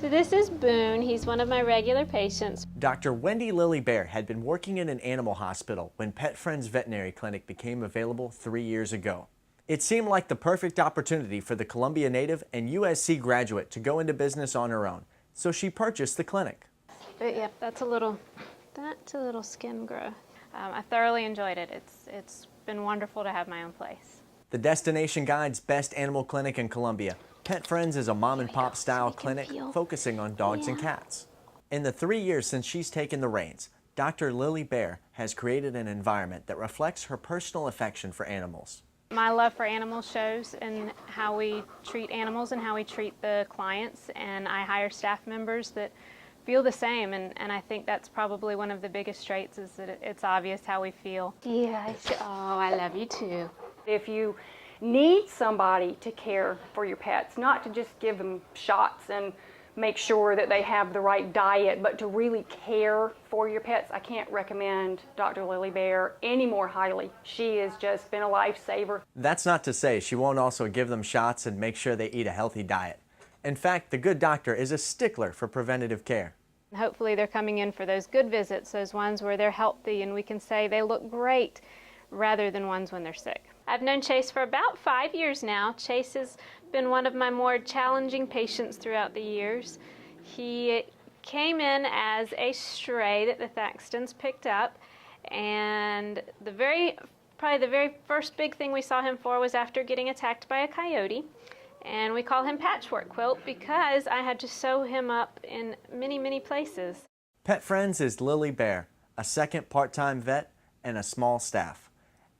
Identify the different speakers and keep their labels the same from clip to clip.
Speaker 1: So this is Boone. He's one of my regular patients.
Speaker 2: Dr. Wendy Lily Bear had been working in an animal hospital when Pet Friends Veterinary Clinic became available 3 years ago. It seemed like the perfect opportunity for the Columbia native and USC graduate to go into business on her own, so she purchased the clinic.
Speaker 1: But yeah, that's a little skin growth. I thoroughly enjoyed it. It's been wonderful to have my own place.
Speaker 2: The Destination Guide's best animal clinic in Columbia, Pet Friends is a mom-and-pop style clinic focusing on dogs and cats. In the 3 years since she's taken the reins, Dr. Lily Bear has created an environment that reflects her personal affection for animals.
Speaker 1: My love for animals shows in how we treat animals and how we treat the clients, and I hire staff members that feel the same, and I think that's probably one of the biggest traits, is that it's obvious how we feel.
Speaker 3: Yeah, oh, I love you too.
Speaker 4: If you need somebody to care for your pets, not to just give them shots and make sure that they have the right diet, but to really care for your pets, I can't recommend Dr. Lily Bear any more highly. She has just been a lifesaver.
Speaker 2: That's not to say she won't also give them shots and make sure they eat a healthy diet. In fact, the good doctor is a stickler for preventative care.
Speaker 1: Hopefully they're coming in for those good visits, those ones where they're healthy and we can say they look great, rather than ones when they're sick. I've known Chase for about 5 years now. Chase has been one of my more challenging patients throughout the years. He came in as a stray that the Thaxtons picked up, and probably the very first big thing we saw him for was after getting attacked by a coyote. And we call him Patchwork Quilt because I had to sew him up in many, many places.
Speaker 2: Pet Friends is Lily Bear, a second part-time vet and a small staff.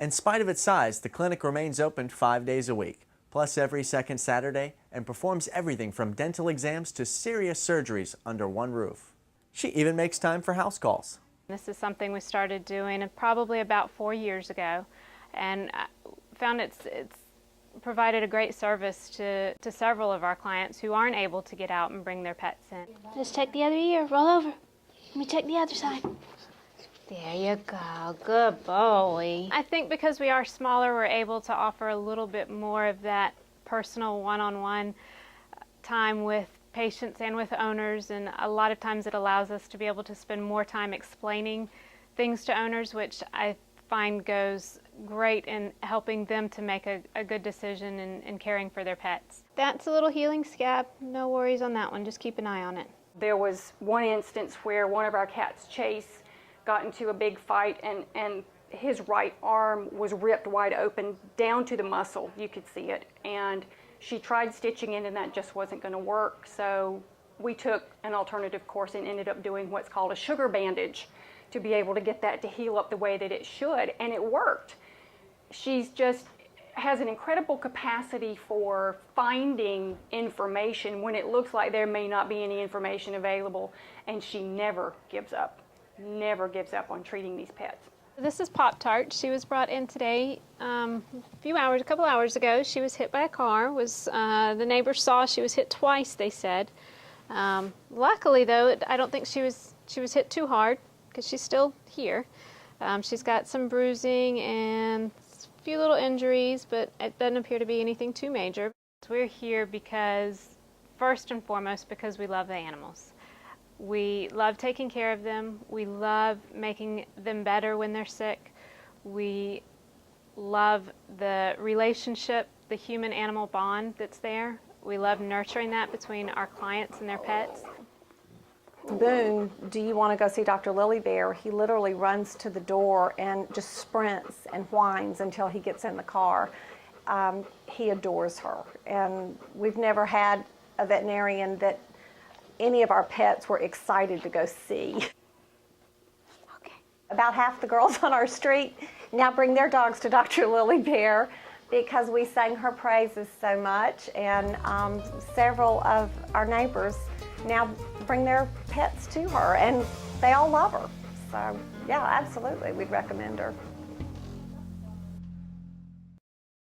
Speaker 2: In spite of its size, the clinic remains open 5 days a week, plus every second Saturday, and performs everything from dental exams to serious surgeries under one roof. She even makes time for house calls.
Speaker 1: This is something we started doing probably about 4 years ago, and I found it's provided a great service to several of our clients who aren't able to get out and bring their pets in.
Speaker 3: Just check the other ear, roll over. Let me check the other side. There you go, good boy.
Speaker 1: I think because we are smaller, we're able to offer a little bit more of that personal one-on-one time with patients and with owners, and a lot of times it allows us to be able to spend more time explaining things to owners, which I find goes great in helping them to make a good decision in caring for their pets. That's a little healing scab. No worries on that one. Just keep an eye on it.
Speaker 4: There was one instance where one of our cats, Chase, got into a big fight, and his right arm was ripped wide open down to the muscle. You could see it. And she tried stitching it, and that just wasn't going to work. So we took an alternative course and ended up doing what's called a sugar bandage to be able to get that to heal up the way that it should, and it worked. She's just has an incredible capacity for finding information when it looks like there may not be any information available, and she never gives up on treating these pets.
Speaker 1: This is Pop-Tart. She was brought in today a couple hours ago. She was hit by a car. The neighbors saw she was hit twice, they said. Luckily though, I don't think she was hit too hard, because she's still here. She's got some bruising and a few little injuries, but it doesn't appear to be anything too major. We're here because, first and foremost, because we love the animals. We love taking care of them. We love making them better when they're sick. We love the relationship, the human-animal bond that's there. We love nurturing that between our clients and their pets.
Speaker 5: Boone, do you want to go see Dr. Lily Bear? He literally runs to the door and just sprints and whines until he gets in the car. He adores her, and we've never had a veterinarian that any of our pets were excited to go see. Okay. About half the girls on our street now bring their dogs to Dr. Lily Bear because we sang her praises so much, and several of our neighbors now bring their pets to her, and they all love her. So yeah, absolutely, we'd recommend her.